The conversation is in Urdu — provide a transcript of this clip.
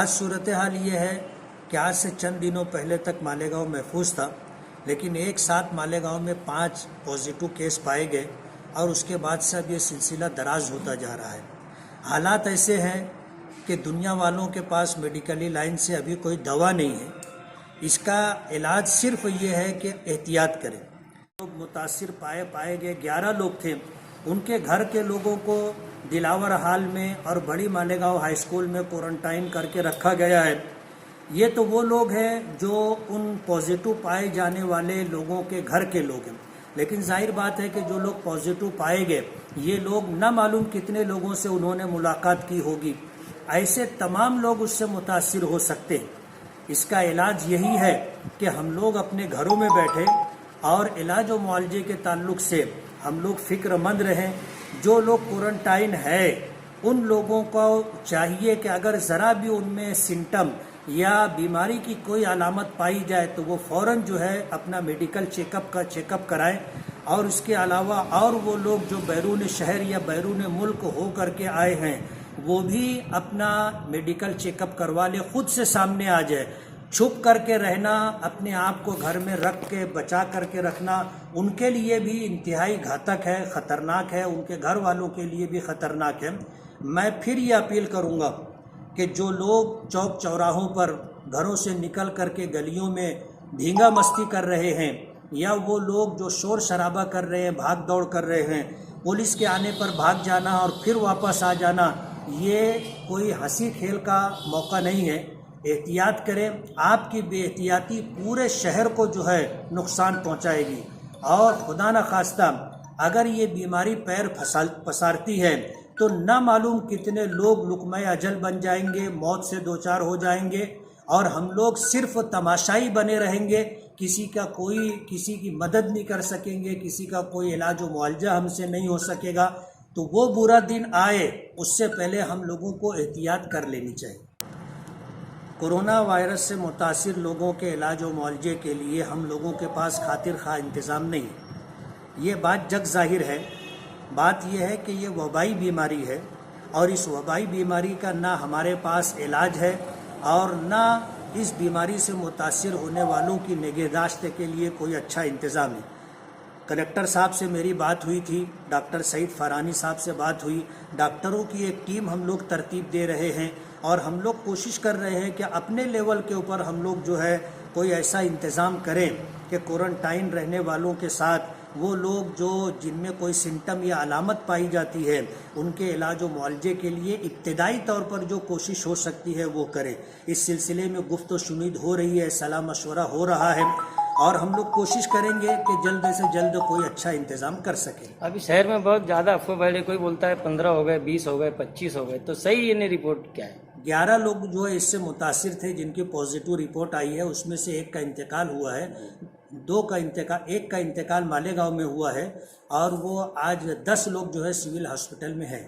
آج صورتحال یہ ہے کہ آج سے چند دنوں پہلے تک مالیگاؤں محفوظ تھا، لیکن ایک ساتھ مالیگاؤں میں 5 پازیٹو کیس پائے گئے اور اس کے بعد سے اب یہ سلسلہ دراز ہوتا جا رہا ہے۔ حالات ایسے ہیں کہ دنیا والوں کے پاس میڈیکلی لائن سے ابھی کوئی دوا نہیں ہے۔ اس کا علاج صرف یہ ہے کہ احتیاط کریں۔ لوگ متاثر پائے گئے 11 لوگ تھے، ان کے گھر کے لوگوں کو دلاور حال میں اور بڑی مالیگاؤں ہائی اسکول میں کوارنٹائن کر کے رکھا گیا ہے۔ یہ تو وہ لوگ ہیں جو ان پازیٹو پائے جانے والے لوگوں کے گھر کے لوگ ہیں، لیکن ظاہر بات ہے کہ جو لوگ پازیٹو پائے گئے یہ لوگ نہ معلوم کتنے لوگوں سے انہوں نے ملاقات کی ہوگی۔ ایسے تمام لوگ اس سے متاثر ہو سکتے ہیں۔ اس کا علاج یہی ہے کہ ہم لوگ اپنے گھروں میں بیٹھے اور علاج و معالجے کے تعلق سے ہم لوگ فکر مند رہیں۔ جو لوگ کوارنٹائن ہے ان لوگوں کو چاہیے کہ اگر ذرا بھی ان میں سمٹم یا بیماری کی کوئی علامت پائی جائے تو وہ فوراً جو ہے اپنا میڈیکل چیک اپ کرائیں، اور اس کے علاوہ اور وہ لوگ جو بیرون شہر یا بیرون ملک ہو کر کے آئے ہیں وہ بھی اپنا میڈیکل چیک اپ کروا لے، خود سے سامنے آ جائے۔ چھپ کر کے رہنا، اپنے آپ کو گھر میں رکھ کے بچا کر کے رکھنا ان کے لیے بھی انتہائی گھاتک ہے، خطرناک ہے، ان کے گھر والوں کے لیے بھی خطرناک ہے۔ میں پھر یہ اپیل کروں گا کہ جو لوگ چوک چوراہوں پر گھروں سے نکل کر کے گلیوں میں بھینگا مستی کر رہے ہیں، یا وہ لوگ جو شور شرابہ کر رہے ہیں، بھاگ دوڑ کر رہے ہیں، پولیس کے آنے پر بھاگ جانا اور پھر واپس آ جانا، یہ کوئی ہنسی کھیل کا موقع نہیں ہے۔ احتیاط کریں، آپ کی بے احتیاطی پورے شہر کو جو ہے نقصان پہنچائے گی، اور خدا نخواستہ اگر یہ بیماری پیر پسارتی ہے تو نہ معلوم کتنے لوگ لقمہ اجل بن جائیں گے، موت سے دوچار ہو جائیں گے، اور ہم لوگ صرف تماشائی بنے رہیں گے۔ کسی کی مدد نہیں کر سکیں گے، کسی کا کوئی علاج و معالجہ ہم سے نہیں ہو سکے گا۔ تو وہ برا دن آئے اس سے پہلے ہم لوگوں کو احتیاط کر لینی چاہیے۔ کورونا وائرس سے متاثر لوگوں کے علاج و معالجے کے لیے ہم لوگوں کے پاس خاطر خواہ انتظام نہیں ہے۔ یہ بات جگ ظاہر ہے۔ بات یہ ہے کہ یہ وبائی بیماری ہے، اور اس وبائی بیماری کا نہ ہمارے پاس علاج ہے اور نہ اس بیماری سے متاثر ہونے والوں کی نگہداشت کے لیے کوئی اچھا انتظام ہے۔ کلکٹر صاحب سے میری بات ہوئی تھی، ڈاکٹر سعید فرانی صاحب سے بات ہوئی، ڈاکٹروں کی ایک ٹیم ہم لوگ ترتیب دے رہے ہیں، اور ہم لوگ کوشش کر رہے ہیں کہ اپنے لیول کے اوپر ہم لوگ جو ہے کوئی ایسا انتظام کریں کہ کوارنٹائن رہنے والوں کے ساتھ وہ لوگ جن میں کوئی سمٹم یا علامت پائی جاتی ہے ان کے علاج و معالجے کے لیے ابتدائی طور پر جو کوشش ہو سکتی ہے وہ کریں۔ اس سلسلے میں گفت و شنید ہو رہی ہے، صلاح مشورہ ہو رہا ہے، اور ہم لوگ کوشش کریں گے کہ جلد سے جلد کوئی اچھا انتظام کر سکیں۔ ابھی شہر میں بہت زیادہ افواہ پھیلے، کوئی بولتا ہے 15 ہو گئے، 20 ہو گئے، 25 ہو گئے، تو صحیح یہ نہیں رپورٹ کیا ہے؟ 11 لوگ جو ہے اس سے متاثر تھے جن کی پازیٹو رپورٹ آئی ہے، اس میں سے ایک کا انتقال ہوا ہے، ایک کا انتقال مالیگاؤں میں ہوا ہے، اور وہ آج 10 لوگ جو ہے سول ہاسپٹل میں ہیں۔